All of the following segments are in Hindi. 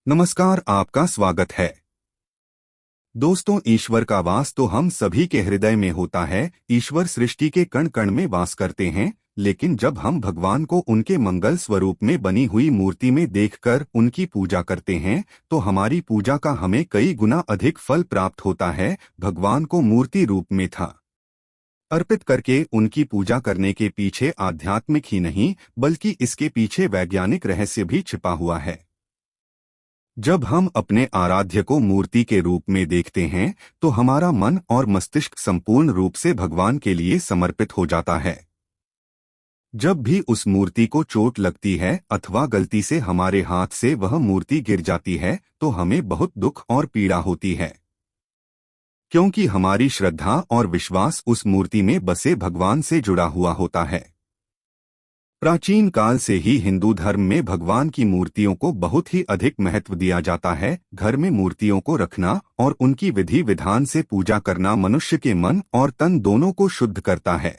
नमस्कार, आपका स्वागत है। दोस्तों, ईश्वर का वास तो हम सभी के हृदय में होता है। ईश्वर सृष्टि के कण कण में वास करते हैं, लेकिन जब हम भगवान को उनके मंगल स्वरूप में बनी हुई मूर्ति में देखकर उनकी पूजा करते हैं, तो हमारी पूजा का हमें कई गुना अधिक फल प्राप्त होता है। भगवान को मूर्ति रूप में था अर्पित करके उनकी पूजा करने के पीछे आध्यात्मिक ही नहीं, बल्कि इसके पीछे वैज्ञानिक रहस्य भी छिपा हुआ है। जब हम अपने आराध्य को मूर्ति के रूप में देखते हैं, तो हमारा मन और मस्तिष्क संपूर्ण रूप से भगवान के लिए समर्पित हो जाता है। जब भी उस मूर्ति को चोट लगती है अथवा गलती से हमारे हाथ से वह मूर्ति गिर जाती है, तो हमें बहुत दुख और पीड़ा होती है, क्योंकि हमारी श्रद्धा और विश्वास उस मूर्ति में बसे भगवान से जुड़ा हुआ होता है। प्राचीन काल से ही हिंदू धर्म में भगवान की मूर्तियों को बहुत ही अधिक महत्व दिया जाता है। घर में मूर्तियों को रखना और उनकी विधि विधान से पूजा करना मनुष्य के मन और तन दोनों को शुद्ध करता है।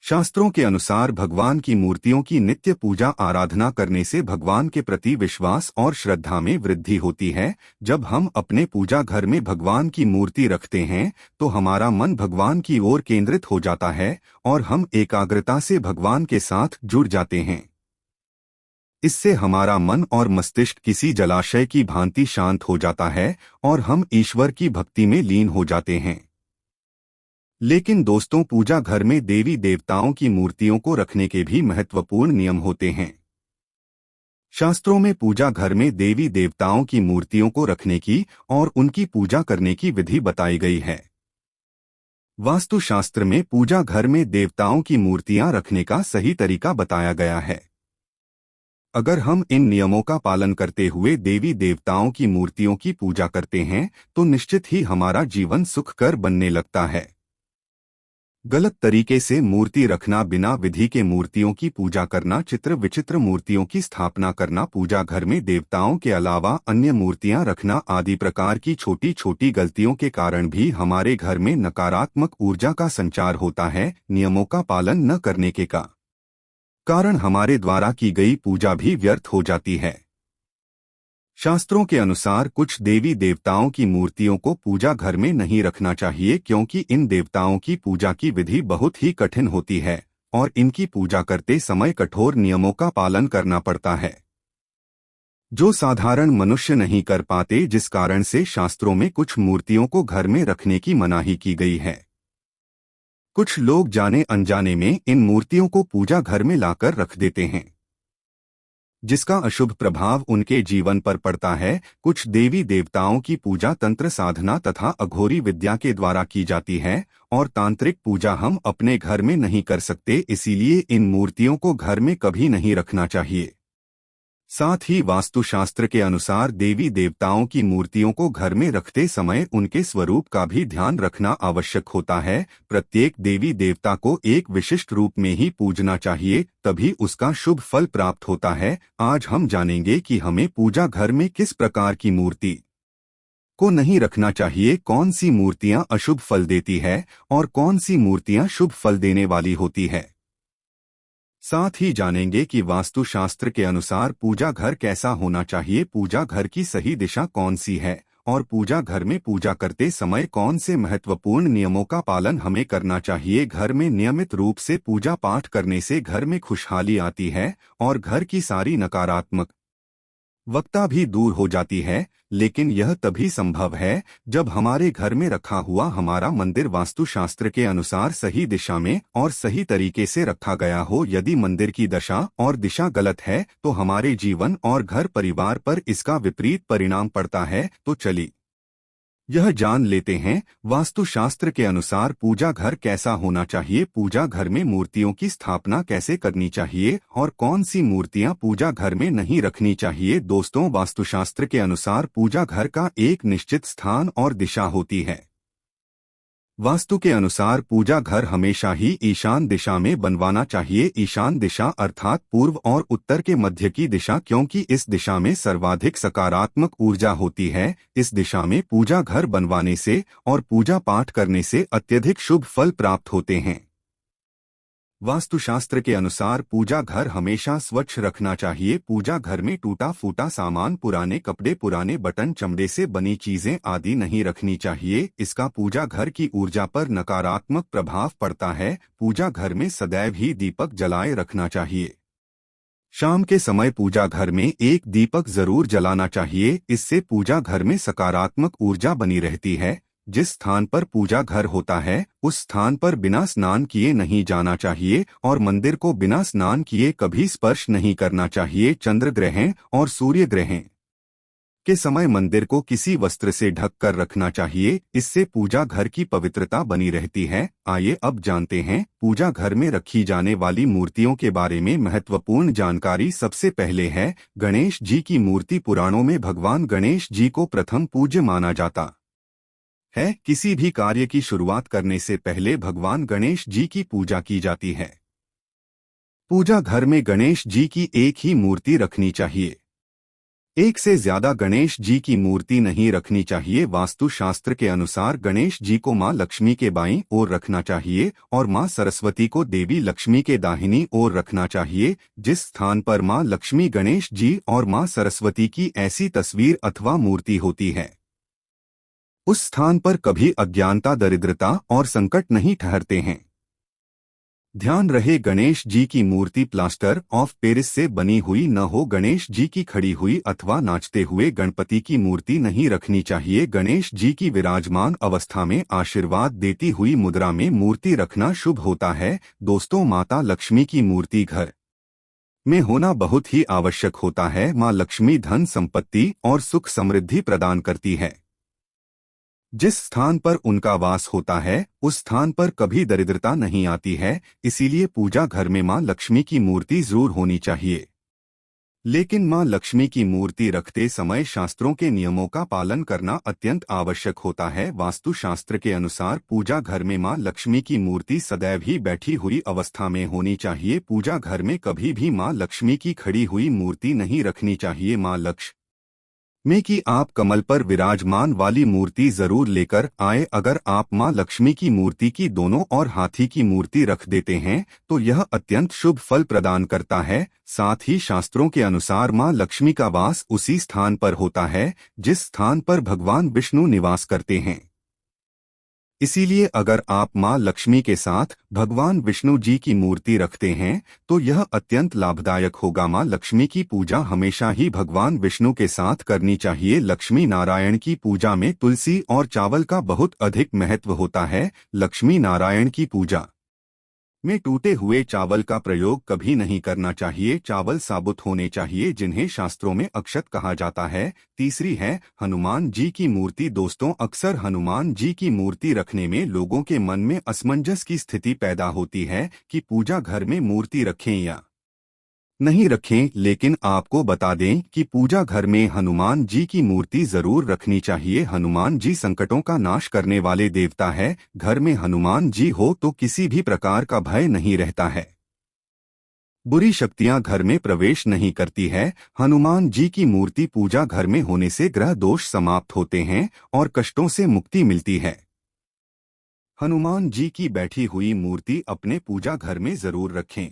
शास्त्रों के अनुसार भगवान की मूर्तियों की नित्य पूजा आराधना करने से भगवान के प्रति विश्वास और श्रद्धा में वृद्धि होती है। जब हम अपने पूजा घर में भगवान की मूर्ति रखते हैं, तो हमारा मन भगवान की ओर केंद्रित हो जाता है और हम एकाग्रता से भगवान के साथ जुड़ जाते हैं। इससे हमारा मन और मस्तिष्क किसी जलाशय की भांति शांत हो जाता है और हम ईश्वर की भक्ति में लीन हो जाते हैं। लेकिन दोस्तों, पूजा घर में देवी देवताओं की मूर्तियों को रखने के भी महत्वपूर्ण नियम होते हैं। शास्त्रों में पूजा घर में देवी देवताओं की मूर्तियों को रखने की और उनकी पूजा करने की विधि बताई गई है। वास्तुशास्त्र में पूजा घर में देवताओं की मूर्तियां रखने का सही तरीका बताया गया है। अगर हम इन नियमों का पालन करते हुए देवी देवताओं की मूर्तियों की पूजा करते हैं, तो निश्चित ही हमारा जीवन सुखकर बनने लगता है। गलत तरीके से मूर्ति रखना, बिना विधि के मूर्तियों की पूजा करना, चित्र विचित्र मूर्तियों की स्थापना करना, पूजा घर में देवताओं के अलावा अन्य मूर्तियां रखना आदि प्रकार की छोटी छोटी गलतियों के कारण भी हमारे घर में नकारात्मक ऊर्जा का संचार होता है। नियमों का पालन न करने के कारण हमारे द्वारा की गई पूजा भी व्यर्थ हो जाती है। शास्त्रों के अनुसार कुछ देवी देवताओं की मूर्तियों को पूजा घर में नहीं रखना चाहिए, क्योंकि इन देवताओं की पूजा की विधि बहुत ही कठिन होती है और इनकी पूजा करते समय कठोर नियमों का पालन करना पड़ता है, जो साधारण मनुष्य नहीं कर पाते, जिस कारण से शास्त्रों में कुछ मूर्तियों को घर में रखने की मनाही की गई है। कुछ लोग जाने अनजाने में इन मूर्तियों को पूजा घर में लाकर रख देते हैं, जिसका अशुभ प्रभाव उनके जीवन पर पड़ता है। कुछ देवी देवताओं की पूजा तंत्र साधना तथा अघोरी विद्या के द्वारा की जाती है और तांत्रिक पूजा हम अपने घर में नहीं कर सकते, इसीलिए इन मूर्तियों को घर में कभी नहीं रखना चाहिए। साथ ही वास्तुशास्त्र के अनुसार देवी देवताओं की मूर्तियों को घर में रखते समय उनके स्वरूप का भी ध्यान रखना आवश्यक होता है। प्रत्येक देवी देवता को एक विशिष्ट रूप में ही पूजना चाहिए, तभी उसका शुभ फल प्राप्त होता है। आज हम जानेंगे कि हमें पूजा घर में किस प्रकार की मूर्ति को नहीं रखना चाहिए, कौन सी मूर्तियां अशुभ फल देती है और कौन सी मूर्तियां शुभ फल देने वाली होती है। साथ ही जानेंगे कि वास्तुशास्त्र के अनुसार पूजा घर कैसा होना चाहिए, पूजा घर की सही दिशा कौन सी है और पूजा घर में पूजा करते समय कौन से महत्वपूर्ण नियमों का पालन हमें करना चाहिए। घर में नियमित रूप से पूजा पाठ करने से घर में खुशहाली आती है और घर की सारी नकारात्मक वक्ता भी दूर हो जाती है। लेकिन यह तभी संभव है जब हमारे घर में रखा हुआ हमारा मंदिर वास्तुशास्त्र के अनुसार सही दिशा में और सही तरीके से रखा गया हो। यदि मंदिर की दशा और दिशा गलत है, तो हमारे जीवन और घर परिवार पर इसका विपरीत परिणाम पड़ता है। तो चलिए यह जान लेते हैं, वास्तुशास्त्र के अनुसार पूजा घर कैसा होना चाहिए, पूजा घर में मूर्तियों की स्थापना कैसे करनी चाहिए और कौन सी मूर्तियां पूजा घर में नहीं रखनी चाहिए। दोस्तों, वास्तुशास्त्र के अनुसार पूजा घर का एक निश्चित स्थान और दिशा होती है। वास्तु के अनुसार पूजा घर हमेशा ही ईशान दिशा में बनवाना चाहिए। ईशान दिशा अर्थात पूर्व और उत्तर के मध्य की दिशा, क्योंकि इस दिशा में सर्वाधिक सकारात्मक ऊर्जा होती है। इस दिशा में पूजा घर बनवाने से और पूजा पाठ करने से अत्यधिक शुभ फल प्राप्त होते हैं। वास्तुशास्त्र के अनुसार पूजा घर हमेशा स्वच्छ रखना चाहिए। पूजा घर में टूटा फूटा सामान, पुराने कपड़े, पुराने बटन, चमड़े से बनी चीजें आदि नहीं रखनी चाहिए। इसका पूजा घर की ऊर्जा पर नकारात्मक प्रभाव पड़ता है। पूजा घर में सदैव ही दीपक जलाए रखना चाहिए। शाम के समय पूजा घर में एक दीपक जरूर जलाना चाहिए। इससे पूजा घर में सकारात्मक ऊर्जा बनी रहती है। जिस स्थान पर पूजा घर होता है उस स्थान पर बिना स्नान किए नहीं जाना चाहिए और मंदिर को बिना स्नान किए कभी स्पर्श नहीं करना चाहिए। चंद्र ग्रहण और सूर्य ग्रहण के समय मंदिर को किसी वस्त्र से ढक कर रखना चाहिए। इससे पूजा घर की पवित्रता बनी रहती है। आइए अब जानते हैं पूजा घर में रखी जाने वाली मूर्तियों के बारे में महत्वपूर्ण जानकारी। सबसे पहले है गणेश जी की मूर्ति। पुराणों में भगवान गणेश जी को प्रथम पूज्य माना जाता है। किसी भी कार्य की शुरुआत करने से पहले भगवान गणेश जी की पूजा की जाती है। पूजा घर में गणेश जी की एक ही मूर्ति रखनी चाहिए। एक से ज्यादा गणेश जी की मूर्ति नहीं रखनी चाहिए। वास्तुशास्त्र के अनुसार गणेश जी को मां लक्ष्मी के बाईं ओर रखना चाहिए और मां सरस्वती को देवी लक्ष्मी के दाहिनी ओर रखना चाहिए। जिस स्थान पर मां लक्ष्मी, गणेश जी और मां सरस्वती की ऐसी तस्वीर अथवा मूर्ति होती है उस स्थान पर कभी अज्ञानता, दरिद्रता और संकट नहीं ठहरते हैं। ध्यान रहे गणेश जी की मूर्ति प्लास्टर ऑफ पेरिस से बनी हुई न हो। गणेश जी की खड़ी हुई अथवा नाचते हुए गणपति की मूर्ति नहीं रखनी चाहिए। गणेश जी की विराजमान अवस्था में आशीर्वाद देती हुई मुद्रा में मूर्ति रखना शुभ होता है। दोस्तों, माता लक्ष्मी की मूर्ति घर में होना बहुत ही आवश्यक होता है। मां लक्ष्मी धन, संपत्ति और सुख समृद्धि प्रदान करती है। जिस स्थान पर उनका वास होता है उस स्थान पर कभी दरिद्रता नहीं आती है। इसीलिए पूजा घर में मां लक्ष्मी की मूर्ति जरूर होनी चाहिए। लेकिन मां लक्ष्मी की मूर्ति रखते समय शास्त्रों के नियमों का पालन करना अत्यंत आवश्यक होता है। वास्तुशास्त्र के अनुसार पूजा घर में मां लक्ष्मी की मूर्ति सदैव ही बैठी हुई अवस्था में होनी चाहिए। पूजा घर में कभी भी मां लक्ष्मी की खड़ी हुई मूर्ति नहीं रखनी चाहिए। मां लक्ष्मी में कि आप कमल पर विराजमान वाली मूर्ति जरूर लेकर आए। अगर आप मां लक्ष्मी की मूर्ति की दोनों ओर हाथी की मूर्ति रख देते हैं तो यह अत्यंत शुभ फल प्रदान करता है। साथ ही शास्त्रों के अनुसार मां लक्ष्मी का वास उसी स्थान पर होता है जिस स्थान पर भगवान विष्णु निवास करते हैं। इसीलिए अगर आप मां लक्ष्मी के साथ भगवान विष्णु जी की मूर्ति रखते हैं तो यह अत्यंत लाभदायक होगा। मां लक्ष्मी की पूजा हमेशा ही भगवान विष्णु के साथ करनी चाहिए। लक्ष्मी नारायण की पूजा में तुलसी और चावल का बहुत अधिक महत्व होता है। लक्ष्मी नारायण की पूजा में टूटे हुए चावल का प्रयोग कभी नहीं करना चाहिए। चावल साबुत होने चाहिए जिन्हें शास्त्रों में अक्षत कहा जाता है। तीसरी है हनुमान जी की मूर्ति। दोस्तों, अक्सर हनुमान जी की मूर्ति रखने में लोगों के मन में असमंजस की स्थिति पैदा होती है कि पूजा घर में मूर्ति रखें या नहीं रखें। लेकिन आपको बता दें कि पूजा घर में हनुमान जी की मूर्ति जरूर रखनी चाहिए। हनुमान जी संकटों का नाश करने वाले देवता है। घर में हनुमान जी हो तो किसी भी प्रकार का भय नहीं रहता है। बुरी शक्तियां घर में प्रवेश नहीं करती है। हनुमान जी की मूर्ति पूजा घर में होने से ग्रह दोष समाप्त होते हैं और कष्टों से मुक्ति मिलती है। हनुमान जी की बैठी हुई मूर्ति अपने पूजा घर में जरूर रखें।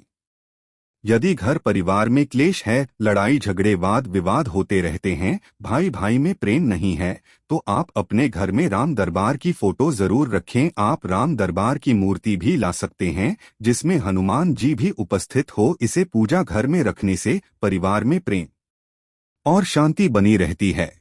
यदि घर परिवार में क्लेश है, लड़ाई झगड़े वाद विवाद होते रहते हैं, भाई भाई में प्रेम नहीं है, तो आप अपने घर में राम दरबार की फोटो जरूर रखें। आप राम दरबार की मूर्ति भी ला सकते हैं जिसमें हनुमान जी भी उपस्थित हो। इसे पूजा घर में रखने से परिवार में प्रेम और शांति बनी रहती है।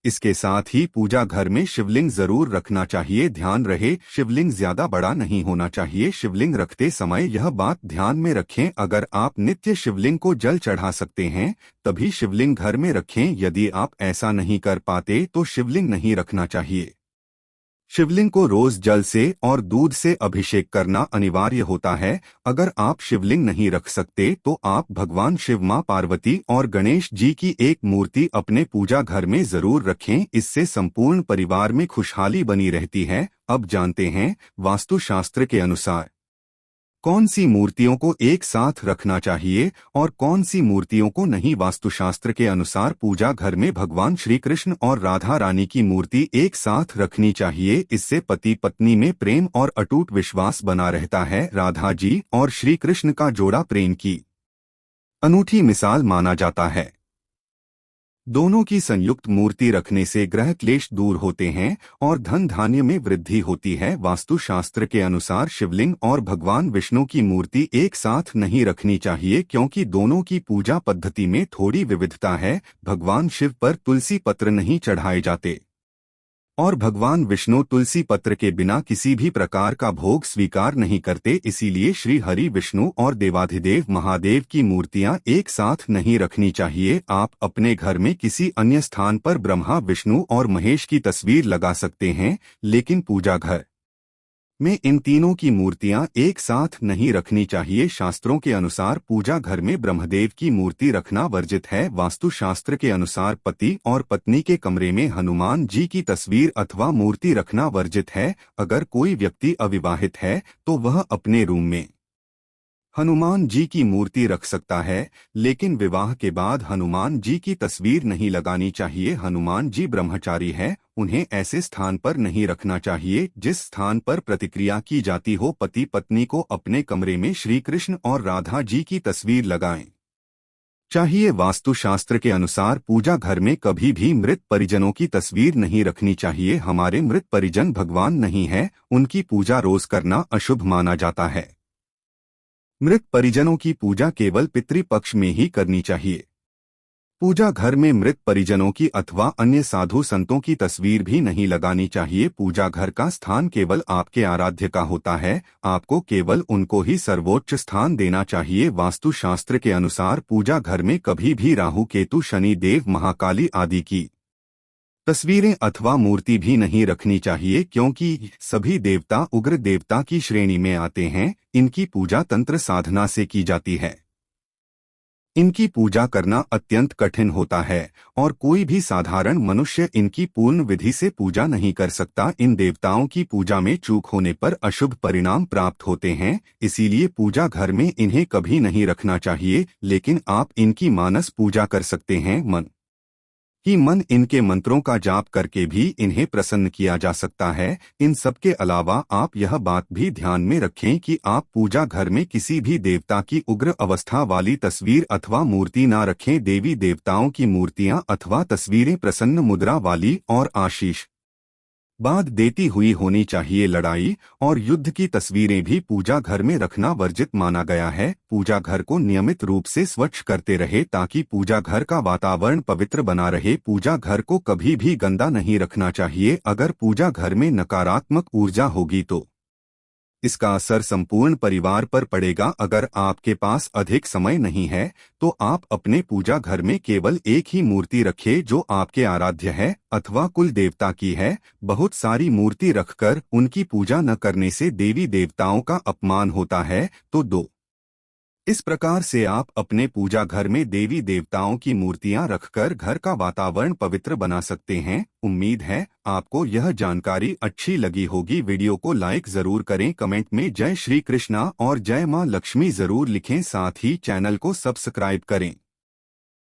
इसके साथ ही पूजा घर में शिवलिंग जरूर रखना चाहिए। ध्यान रहे शिवलिंग ज्यादा बड़ा नहीं होना चाहिए। शिवलिंग रखते समय यह बात ध्यान में रखें, अगर आप नित्य शिवलिंग को जल चढ़ा सकते हैं तभी शिवलिंग घर में रखें। यदि आप ऐसा नहीं कर पाते तो शिवलिंग नहीं रखना चाहिए। शिवलिंग को रोज जल से और दूध से अभिषेक करना अनिवार्य होता है। अगर आप शिवलिंग नहीं रख सकते तो आप भगवान शिव, मां पार्वती और गणेश जी की एक मूर्ति अपने पूजा घर में जरूर रखें। इससे संपूर्ण परिवार में खुशहाली बनी रहती है। अब जानते हैं वास्तुशास्त्र के अनुसार कौन सी मूर्तियों को एक साथ रखना चाहिए और कौन सी मूर्तियों को नहीं। वास्तुशास्त्र के अनुसार पूजा घर में भगवान श्री कृष्ण और राधा रानी की मूर्ति एक साथ रखनी चाहिए। इससे पति पत्नी में प्रेम और अटूट विश्वास बना रहता है। राधा जी और श्री कृष्ण का जोड़ा प्रेम की अनूठी मिसाल माना जाता है। दोनों की संयुक्त मूर्ति रखने से ग्रह क्लेश दूर होते हैं और धन धान्य में वृद्धि होती है। वास्तुशास्त्र के अनुसार शिवलिंग और भगवान विष्णु की मूर्ति एक साथ नहीं रखनी चाहिए क्योंकि दोनों की पूजा पद्धति में थोड़ी विविधता है। भगवान शिव पर तुलसी पत्र नहीं चढ़ाए जाते और भगवान विष्णु तुलसी पत्र के बिना किसी भी प्रकार का भोग स्वीकार नहीं करते। इसीलिए श्री हरि विष्णु और देवाधिदेव महादेव की मूर्तियां एक साथ नहीं रखनी चाहिए। आप अपने घर में किसी अन्य स्थान पर ब्रह्मा विष्णु और महेश की तस्वीर लगा सकते हैं, लेकिन पूजा घर में इन तीनों की मूर्तियां एक साथ नहीं रखनी चाहिए। शास्त्रों के अनुसार पूजा घर में ब्रह्मदेव की मूर्ति रखना वर्जित है। वास्तुशास्त्र के अनुसार पति और पत्नी के कमरे में हनुमान जी की तस्वीर अथवा मूर्ति रखना वर्जित है। अगर कोई व्यक्ति अविवाहित है तो वह अपने रूम में हनुमान जी की मूर्ति रख सकता है, लेकिन विवाह के बाद हनुमान जी की तस्वीर नहीं लगानी चाहिए। हनुमान जी ब्रह्मचारी है, उन्हें ऐसे स्थान पर नहीं रखना चाहिए जिस स्थान पर प्रतिक्रिया की जाती हो। पति पत्नी को अपने कमरे में श्री कृष्ण और राधा जी की तस्वीर लगाएं चाहिए। वास्तुशास्त्र के अनुसार पूजा घर में कभी भी मृत परिजनों की तस्वीर नहीं रखनी चाहिए। हमारे मृत परिजन भगवान नहीं है, उनकी पूजा रोज करना अशुभ माना जाता है। मृत परिजनों की पूजा केवल पितृपक्ष में ही करनी चाहिए। पूजा घर में मृत परिजनों की अथवा अन्य साधु संतों की तस्वीर भी नहीं लगानी चाहिए। पूजा घर का स्थान केवल आपके आराध्य का होता है, आपको केवल उनको ही सर्वोच्च स्थान देना चाहिए। वास्तुशास्त्र के अनुसार पूजा घर में कभी भी राहु केतु शनि देव महाकाली आदि की तस्वीरें अथवा मूर्ति भी नहीं रखनी चाहिए क्योंकि सभी देवता उग्र देवता की श्रेणी में आते हैं। इनकी पूजा तंत्र साधना से की जाती है। इनकी पूजा करना अत्यंत कठिन होता है और कोई भी साधारण मनुष्य इनकी पूर्ण विधि से पूजा नहीं कर सकता। इन देवताओं की पूजा में चूक होने पर अशुभ परिणाम प्राप्त होते हैं, इसीलिए पूजा घर में इन्हें कभी नहीं रखना चाहिए। लेकिन आप इनकी मानस पूजा कर सकते हैं। मन इनके मंत्रों का जाप करके भी इन्हें प्रसन्न किया जा सकता है। इन सब के अलावा आप यह बात भी ध्यान में रखें कि आप पूजा घर में किसी भी देवता की उग्र अवस्था वाली तस्वीर अथवा मूर्ति न रखें। देवी देवताओं की मूर्तियां अथवा तस्वीरें प्रसन्न मुद्रा वाली और आशीष बाद देती हुई होनी चाहिए। लड़ाई और युद्ध की तस्वीरें भी पूजा घर में रखना वर्जित माना गया है। पूजा घर को नियमित रूप से स्वच्छ करते रहे ताकि पूजा घर का वातावरण पवित्र बना रहे। पूजा घर को कभी भी गंदा नहीं रखना चाहिए। अगर पूजा घर में नकारात्मक ऊर्जा होगी तो इसका असर संपूर्ण परिवार पर पड़ेगा। अगर आपके पास अधिक समय नहीं है तो आप अपने पूजा घर में केवल एक ही मूर्ति रखें जो आपके आराध्य है अथवा कुल देवता की है। बहुत सारी मूर्ति रखकर उनकी पूजा न करने से देवी देवताओं का अपमान होता है। तो इस प्रकार से आप अपने पूजा घर में देवी देवताओं की मूर्तियां रखकर घर का वातावरण पवित्र बना सकते हैं। उम्मीद है आपको यह जानकारी अच्छी लगी होगी। वीडियो को लाइक जरूर करें, कमेंट में जय श्री कृष्णा और जय मां लक्ष्मी जरूर लिखें, साथ ही चैनल को सब्सक्राइब करें।